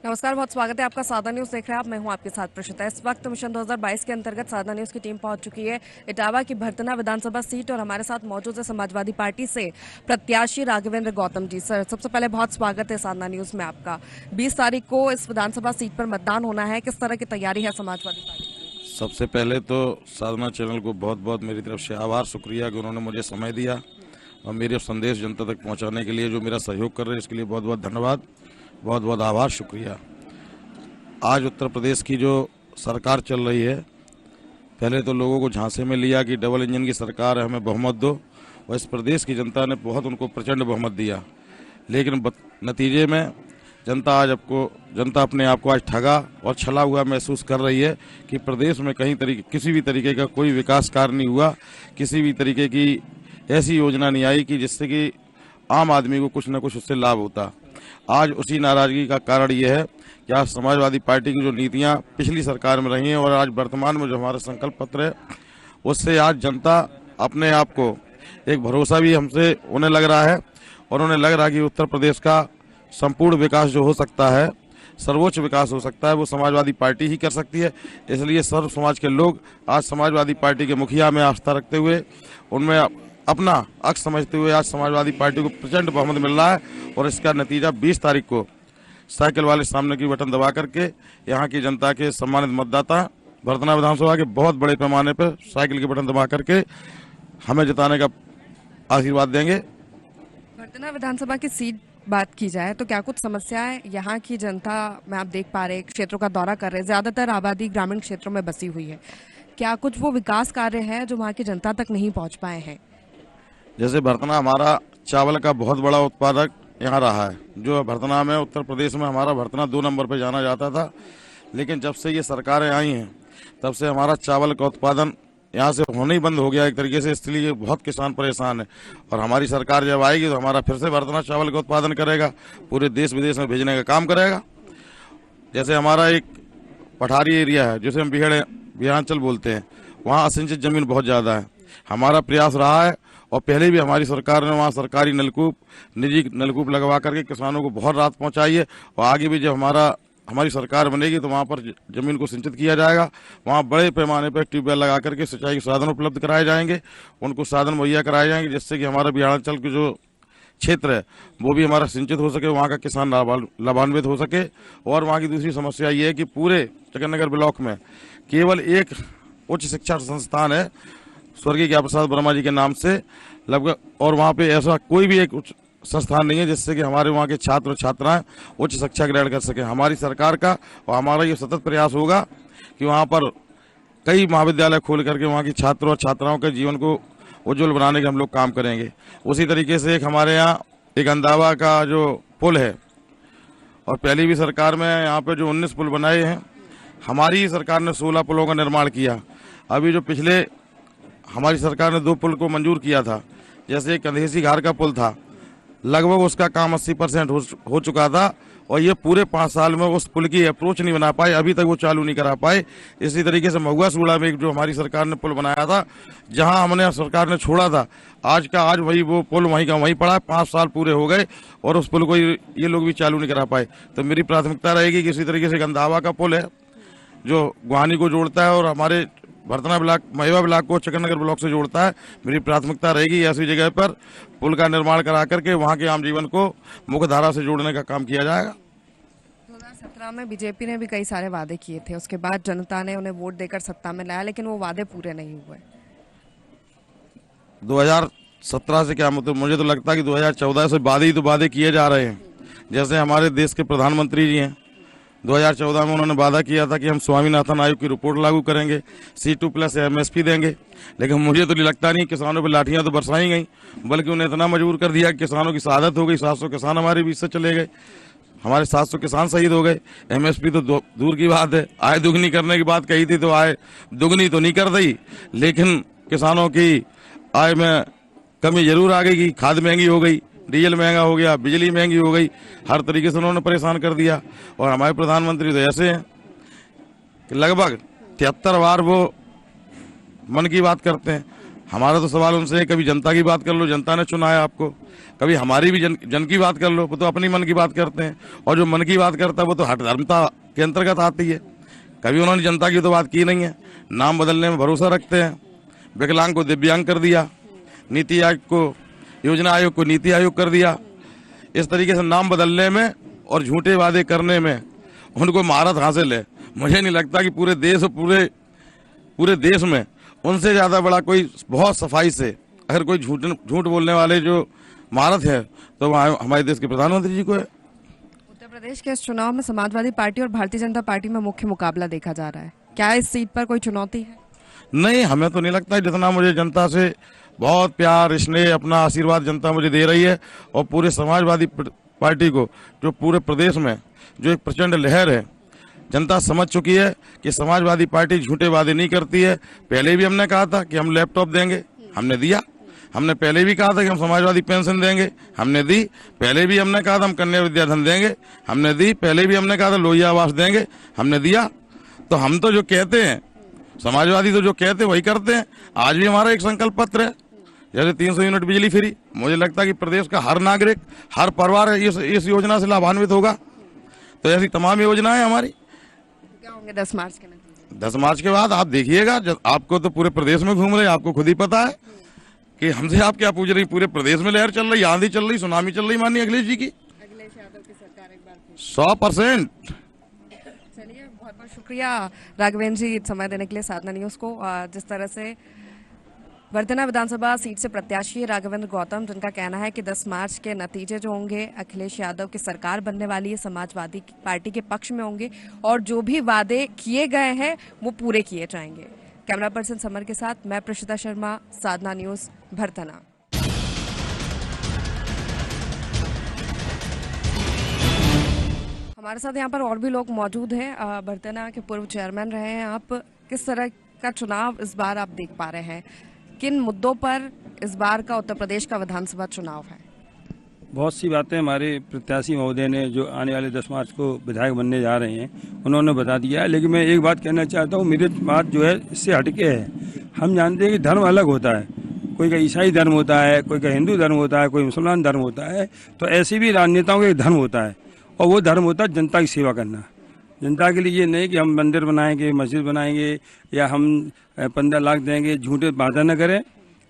नमस्कार, बहुत स्वागत है आपका सादा न्यूज देख रहे हैं आप। मैं हूं आपके साथ प्रशिता। इस वक्त मिशन 2022 के अंतर्गत सादा न्यूज की टीम पहुंच चुकी है इटावा की भरतना विधानसभा सीट और हमारे साथ मौजूद है समाजवादी पार्टी से प्रत्याशी राघवेंद्र गौतम जी। सर, सबसे पहले बहुत स्वागत है सादा न्यूज में आपका। 20 तारीख को इस विधानसभा सीट पर मतदान होना है, किस तरह की तैयारी है समाजवादी पार्टी की? सबसे पहले तो साधना चैनल को बहुत बहुत मेरी तरफ से आभार, शुक्रिया कि उन्होंने मुझे समय दिया और मेरे संदेश जनता तक पहुंचाने के लिए जो मेरा सहयोग कर रहे हैं इसके लिए बहुत बहुत धन्यवाद, बहुत बहुत आभार, शुक्रिया। आज उत्तर प्रदेश की जो सरकार चल रही है, पहले तो लोगों को झांसे में लिया कि डबल इंजन की सरकार है, हमें बहुमत दो, और इस प्रदेश की जनता ने बहुत उनको प्रचंड बहुमत दिया। लेकिन नतीजे में जनता अपने आप को आज ठगा और छला हुआ महसूस कर रही है कि प्रदेश में किसी भी तरीके का कोई विकास कार्य नहीं हुआ, किसी भी तरीके की ऐसी योजना नहीं आई कि जिससे कि आम आदमी को कुछ न कुछ उससे लाभ होता। आज उसी नाराजगी का कारण ये है कि आज समाजवादी पार्टी की जो नीतियां पिछली सरकार में रही हैं और आज वर्तमान में जो हमारा संकल्प पत्र है, उससे आज जनता अपने आप को एक भरोसा भी हमसे उन्हें लग रहा है और उन्हें लग रहा है कि उत्तर प्रदेश का संपूर्ण विकास जो हो सकता है, सर्वोच्च विकास हो सकता है, वो समाजवादी पार्टी ही कर सकती है। इसलिए सर्व समाज के लोग आज समाजवादी पार्टी के मुखिया में आस्था रखते हुए, उनमें अपना हक समझते हुए आज समाजवादी पार्टी को प्रचंड बहुमत मिल रहा है और इसका नतीजा 20 तारीख को साइकिल वाले सामने की बटन दबा करके यहाँ की जनता के सम्मानित मतदाता भरतना विधानसभा के बहुत बड़े पैमाने पर साइकिल की बटन दबा करके हमें जिताने का आशीर्वाद देंगे। भरतना विधानसभा की सीट बात की जाए तो क्या कुछ समस्याएं यहाँ की जनता में आप देख पा रहे हैं? क्षेत्रों का दौरा कर रहे हैं, ज्यादातर आबादी ग्रामीण क्षेत्रों में बसी हुई है, क्या कुछ वो विकास कार्य है जो वहाँ की जनता तक नहीं पहुँच पाए हैं? जैसे भरतना हमारा चावल का बहुत बड़ा उत्पादक यहाँ रहा है, जो भरतना में उत्तर प्रदेश में हमारा भरतना 2 नंबर पर जाना जाता था। लेकिन जब से ये सरकारें आई हैं तब से हमारा चावल का उत्पादन यहाँ से होना ही बंद हो गया एक तरीके से, इसलिए बहुत किसान परेशान है। और हमारी सरकार जब आएगी तो हमारा फिर से भरतना चावल का उत्पादन करेगा, पूरे देश विदेश में भेजने का काम करेगा। जैसे हमारा एक पठारी एरिया है जिसे हम बिहारांचल बोलते हैं, वहाँ असिंचित जमीन बहुत ज़्यादा है। हमारा प्रयास रहा है और पहले भी हमारी सरकार ने वहाँ सरकारी नलकूप, निजी नलकूप लगवा करके किसानों को बहुत राहत पहुँचाई है। और आगे भी जब हमारी सरकार बनेगी तो वहाँ पर जमीन को सिंचित किया जाएगा, वहाँ बड़े पैमाने पर ट्यूबवेल लगा करके सिंचाई के साधन उपलब्ध कराए जाएंगे, उनको साधन मुहैया कराए जाएंगे, जिससे कि हमारा बिहारांचल के जो क्षेत्र है वो भी हमारा सिंचित हो सके, वहाँ का किसान लाभान्वित हो सके। और वहाँ की दूसरी समस्या ये है कि पूरे चकननगर ब्लॉक में केवल एक उच्च शिक्षा संस्थान है स्वर्गीय ज्ञा प्रसाद वर्मा जी के नाम से लगभग, और वहाँ पे ऐसा कोई भी एक उच्च संस्थान नहीं है जिससे कि हमारे वहाँ के छात्र और छात्राएं उच्च शिक्षा ग्रहण कर सकें। हमारी सरकार का और हमारा ये सतत प्रयास होगा कि वहाँ पर कई महाविद्यालय खोल करके वहाँ की छात्रों और छात्राओं के जीवन को उज्जवल बनाने के हम लोग काम करेंगे। उसी तरीके से एक हमारे यहाँ एक अंदावा का जो पुल है, और पहली भी सरकार में यहाँ पे जो 19 पुल बनाए हैं, हमारी सरकार ने 16 पुलों का निर्माण किया। अभी जो पिछले हमारी सरकार ने 2 पुल को मंजूर किया था, जैसे एक कंधेसी घाट का पुल था, लगभग उसका काम 80% हो चुका था और ये पूरे 5 साल में उस पुल की अप्रोच नहीं बना पाए, अभी तक वो चालू नहीं करा पाए। इसी तरीके से महुआ सूड़ा में एक जो हमारी सरकार ने पुल बनाया था, जहां हमने सरकार ने छोड़ा था, आज वही वो पुल वहीं का वहीं पड़ा है। 5 साल पूरे हो गए और उस पुल को ये लोग भी चालू नहीं करा पाए। तो मेरी प्राथमिकता रहेगी कि इसी तरीके से गंधावा का पुल है जो गुहानी को जोड़ता है और हमारे भरतना ब्लॉक, महेवा ब्लॉक को चकननगर ब्लॉक से जोड़ता है, मेरी प्राथमिकता रहेगी ऐसी जगह पर पुल का निर्माण करा करके वहाँ के आम जीवन को मुख्य धारा से जोड़ने का काम किया जाएगा। 2017 में बीजेपी ने भी कई सारे वादे किए थे, उसके बाद जनता ने उन्हें वोट देकर सत्ता में लाया, लेकिन वो वादे पूरे नहीं हुए। 2017 से क्या मतलब, मुझे तो लगता है कि 2014 से वादे किए जा रहे हैं। जैसे हमारे देश के प्रधानमंत्री जी हैं, 2014 में उन्होंने वादा किया था कि हम स्वामीनाथन आयोग की रिपोर्ट लागू करेंगे, C2+ MSP देंगे, लेकिन मुझे तो लगता नहीं किसानों पर लाठियां तो बरसाई गई, बल्कि उन्हें इतना मजबूर कर दिया कि किसानों की शहादत हो गई। 700 किसान हमारे बीच से चले गए, हमारे 700 किसान शहीद हो गए। MSP तो दूर की बात है, आय दुगनी करने की बात कही थी तो आय दुगनी तो नहीं कर दी, लेकिन किसानों की आय में कमी जरूर आ गई। खाद महंगी हो गई, डीजल महंगा हो गया, बिजली महंगी हो गई, हर तरीके से उन्होंने परेशान कर दिया। और हमारे प्रधानमंत्री तो ऐसे हैं कि लगभग 73 बार वो मन की बात करते हैं। हमारा तो सवाल उनसे है, कभी जनता की बात कर लो, जनता ने चुना है आपको, कभी हमारी भी जन की बात कर लो, वो तो अपनी मन की बात करते हैं, और जो मन की बात करता है वो तो हठ धर्मता के अंतर्गत आती है। कभी उन्होंने जनता की तो बात की नहीं है। नाम बदलने में भरोसा रखते हैं, विकलांग को दिव्यांग कर दिया, नीति आयोग को, योजना आयोग को नीति आयोग कर दिया। इस तरीके से नाम बदलने में और झूठे वादे करने में उनको महारत हासिल है। मुझे नहीं लगता कि पूरे देश में उनसे ज्यादा बड़ा कोई बहुत सफाई से अगर कोई झूठ बोलने वाले जो महारत है तो वह हमारे देश के प्रधानमंत्री जी को है। उत्तर प्रदेश के इस चुनाव में समाजवादी पार्टी और भारतीय जनता पार्टी में मुख्य मुकाबला देखा जा रहा है। क्या इस सीट पर कोई चुनौती है? नहीं, हमें तो नहीं लगता। जितना मुझे जनता से बहुत प्यार, स्नेह, अपना आशीर्वाद जनता मुझे दे रही है, और पूरे समाजवादी पार्टी को जो पूरे प्रदेश में जो एक प्रचंड लहर है, जनता समझ चुकी है कि समाजवादी पार्टी झूठे वादे नहीं करती है। पहले भी हमने कहा था कि हम लैपटॉप देंगे, हमने दिया। हमने पहले भी कहा था कि हम समाजवादी पेंशन देंगे, हमने दी। पहले भी हमने कहा था हम कन्या विद्याधन देंगे, हमने दी। पहले भी हमने कहा था लोहिया आवास देंगे, हमने दिया। तो हम तो जो कहते हैं, समाजवादी तो जो कहते हैं वही करते हैं। आज भी हमारा एक संकल्प पत्र है, जैसे 300 यूनिट बिजली फ्री। मुझे लगता है कि प्रदेश का हर नागरिक, हर परिवार इस योजना से लाभान्वित होगा। तो ऐसी तमाम योजनाएं हमारी। क्या होंगे 10 मार्च के नतीजे? 10 मार्च के बाद आप देखिएगा, आपको तो पूरे प्रदेश में घूम रहे, आपको खुद ही पता है कि हमसे आप क्या पूछ रही। पूरे प्रदेश में लहर चल रही, आंधी चल रही, सुनामी चल रही माननीय अखिलेश जी की। अखिलेश यादव की सरकार एक बार फिर। 100%। चलिए, बहुत बहुत शुक्रिया राघवेंद्र जी समय देने के लिए साधना न्यूज को। जिस तरह से वर्धना विधानसभा सीट से प्रत्याशी राघवेंद्र गौतम, जिनका कहना है कि 10 मार्च के नतीजे जो होंगे अखिलेश यादव की सरकार बनने वाली है, समाजवादी पार्टी के पक्ष में होंगे, और जो भी वादे किए गए हैं वो पूरे किए जाएंगे। कैमरा पर्सन समर के साथ मैं प्रशिता शर्मा, साधना न्यूज, वर्धना। हमारे साथ यहाँ पर और भी लोग मौजूद हैं। वर्धना के पूर्व चेयरमैन रहे हैं आप। किस तरह का चुनाव इस बार आप देख पा रहे हैं? किन मुद्दों पर इस बार का उत्तर प्रदेश का विधानसभा चुनाव है? बहुत सी बातें हमारे प्रत्याशी महोदय ने, जो आने वाले 10 मार्च को विधायक बनने जा रहे हैं, उन्होंने बता दिया है। लेकिन मैं एक बात कहना चाहता हूँ, मेरी बात जो है इससे हटके है। हम जानते हैं कि धर्म अलग होता है, कोई का ईसाई धर्म होता है, कोई का हिंदू धर्म होता है, कोई मुसलमान धर्म होता है। तो ऐसे भी राजनेताओं का एक धर्म होता है, और वो धर्म होता है जनता की सेवा करना। जनता के लिए ये नहीं कि हम मंदिर बनाएंगे, मस्जिद बनाएंगे, या हम 15 लाख देंगे, झूठे वादा न करें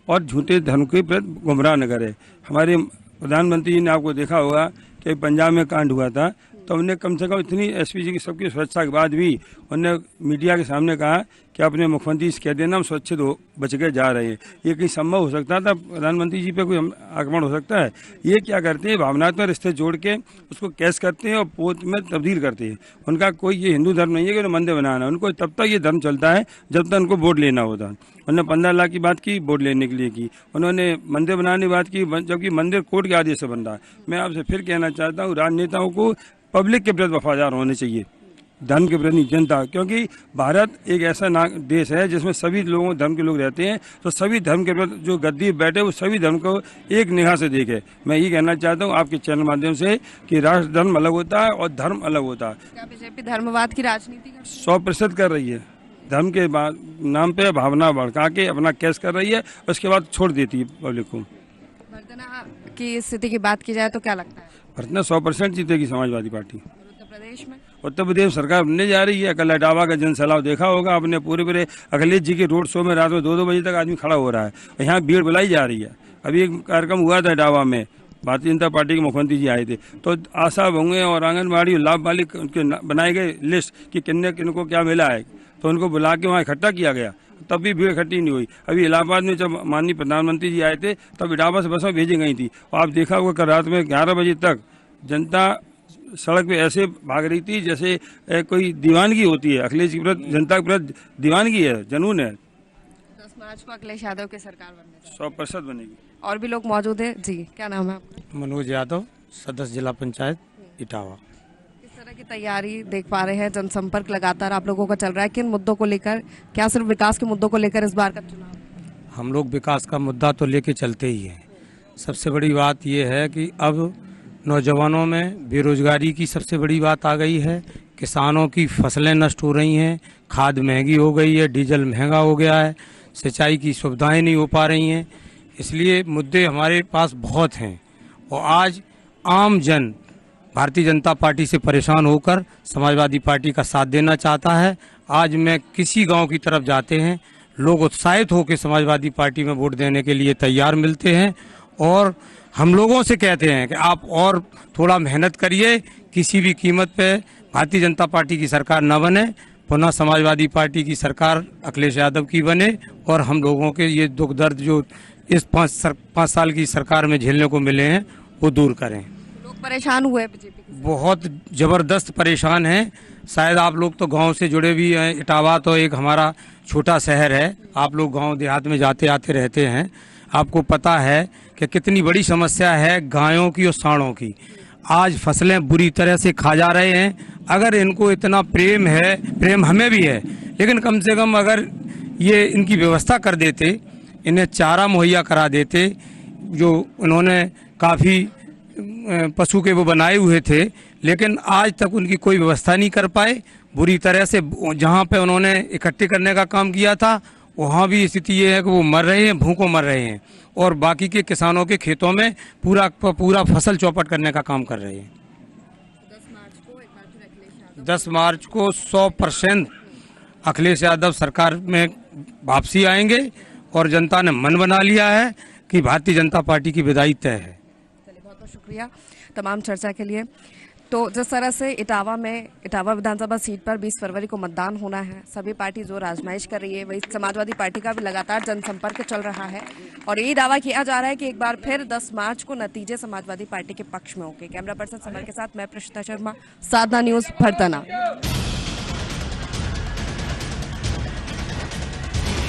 और झूठे धर्म के प्रति गुमराह न करें। हमारे प्रधानमंत्री जी ने, आपको देखा होगा कि पंजाब में कांड हुआ था, तो उन्हें कम से कम इतनी एसपीजी की सबकी सुरक्षा के बाद भी उन्होंने मीडिया के सामने कहा कि अपने मुख्यमंत्री से कह देना हम सुरक्षित बच के जा रहे हैं। ये कहीं संभव हो सकता था? प्रधानमंत्री जी पे कोई आक्रमण हो सकता है? ये क्या करते हैं, भावनात्मक रिश्ते जोड़ के उसको कैश करते हैं और पोत में तब्दील करते हैं। उनका कोई ये हिंदू धर्म नहीं है कि उन्हें मंदिर बनाना, उनको तब तक ये धर्म चलता है जब तक उनको वोट लेना होता है। उन्होंने 15 लाख की बात की, वोट लेने के लिए की। उन्होंने मंदिर बनाने की बात की, जबकि मंदिर कोर्ट के आदेश से बन रहा है। मैं आपसे फिर कहना चाहता हूँ, राजनेताओं को पब्लिक के प्रति वफादार होने चाहिए, धर्म के प्रति जनता। क्योंकि भारत एक ऐसा देश है जिसमें सभी लोगों धर्म के लोग रहते हैं, तो सभी धर्म के प्रति जो गद्दी बैठे वो सभी धर्म को एक निगाह से देखे। मैं ये कहना चाहता हूँ आपके चैनल माध्यम से कि राष्ट्र धर्म अलग होता है और धर्म अलग होता है। क्या बीजेपी धर्मवाद की राजनीति 100% कर रही है? धर्म के नाम पे भावना भड़का के अपना केस कर रही है, उसके बाद छोड़ देती है पब्लिक को। वर्धना की स्थिति की बात की जाए तो क्या लगता है? वर्धना 100% जीतेगी समाजवादी पार्टी। उत्तर प्रदेश में? उत्तर प्रदेश सरकार बनने जा रही है। कल इटावा का जनसैलाब देखा होगा आपने, पूरे अखिलेश जी के रोड शो में रात में 2-2 बजे तक आदमी खड़ा हो रहा है, और यहाँ भीड़ बुलाई जा रही है। अभी एक कार्यक्रम हुआ था इटावा में, भारतीय जनता पार्टी के मुख्यमंत्री जी आए थे, तो आशा बहुएं और आंगनबाड़ी लाभ वाली उनके बनाए गए लिस्ट कि किनको क्या मिला है, तो उनको बुला के वहाँ इकट्ठा किया गया, तब भी भीड़ इकट्ठी नहीं हुई। अभी इलाहाबाद में जब माननीय प्रधानमंत्री जी आए थे, तब इटावा से बसें भेजी गई थी, और आप देखा होगा कल रात में 11 बजे तक जनता सड़क पे ऐसे भाग रही थी जैसे कोई दीवानगी होती है। अखिलेश जी के प्रति, जनता के प्रति दीवानगी है, जुनून है। 10 मार्च को अखिलेश यादव की सरकार बनने 100% बनेगी। और भी लोग मौजूद हैं जी। क्या नाम है आपका? मनोज यादव, सदस्य जिला पंचायत इटावा। किस तरह की तैयारी देख पा रहे हैं? जनसंपर्क लगातार आप लोगों का चल रहा है, किन मुद्दों को लेकर? क्या सिर्फ विकास के मुद्दों को लेकर इस बार का चुनाव? हम लोग विकास का मुद्दा तो लेके चलते ही हैं। सबसे बड़ी बात यह है कि अब नौजवानों में बेरोजगारी की सबसे बड़ी बात आ गई है। किसानों की फसलें नष्ट हो रही हैं, खाद महंगी हो गई है, डीजल महंगा हो गया है, सिंचाई की सुविधाएं नहीं हो पा रही हैं। इसलिए मुद्दे हमारे पास बहुत हैं और आज आम जन भारतीय जनता पार्टी से परेशान होकर समाजवादी पार्टी का साथ देना चाहता है। आज मैं किसी गांव की तरफ जाते हैं, लोग उत्साहित होकर समाजवादी पार्टी में वोट देने के लिए तैयार मिलते हैं और हम लोगों से कहते हैं कि आप और थोड़ा मेहनत करिए, किसी भी कीमत पे भारतीय जनता पार्टी की सरकार न बने, पुनः समाजवादी पार्टी की सरकार अखिलेश यादव की बने और हम लोगों के ये दुख दर्द जो इस 5 साल की सरकार में झेलने को मिले हैं वो दूर करें। लोग परेशान हुए बीजेपी से। बहुत ज़बरदस्त परेशान हैं। शायद आप लोग तो गांव से जुड़े भी हैं। इटावा तो एक हमारा छोटा शहर है, आप लोग गांव देहात में जाते आते रहते हैं, आपको पता है कि कितनी बड़ी समस्या है गायों की और सांडों की। आज फसलें बुरी तरह से खा जा रहे हैं। अगर इनको इतना प्रेम है, प्रेम हमें भी है, लेकिन कम से कम अगर ये इनकी व्यवस्था कर देते, इन्हें चारा मुहैया करा देते, जो उन्होंने काफ़ी पशु के वो बनाए हुए थे, लेकिन आज तक उनकी कोई व्यवस्था नहीं कर पाए। बुरी तरह से जहाँ पे उन्होंने इकट्ठे करने का काम किया था वहाँ भी स्थिति ये है कि वो मर रहे हैं, भूखों मर रहे हैं और बाकी के किसानों के खेतों में पूरा फसल चौपट करने का काम कर रहे हैं। 10 मार्च को 100% अखिलेश यादव सरकार में वापसी आएंगे और जनता ने मन बना लिया है कि भारतीय जनता पार्टी की विदाई तय है। चलिए, बहुत बहुत शुक्रिया तमाम चर्चा के लिए। तो जिस तरह से इटावा विधानसभा सीट पर 20 फरवरी को मतदान होना है, सभी पार्टी जोर आजमाइश कर रही है। वही समाजवादी पार्टी का भी लगातार जनसंपर्क चल रहा है और ये दावा किया जा रहा है कि एक बार फिर 10 मार्च को नतीजे समाजवादी पार्टी के पक्ष में होंगे। कैमरा पर्सन समर के साथ मैं प्रशिता शर्मा, साधना न्यूज, भरतना।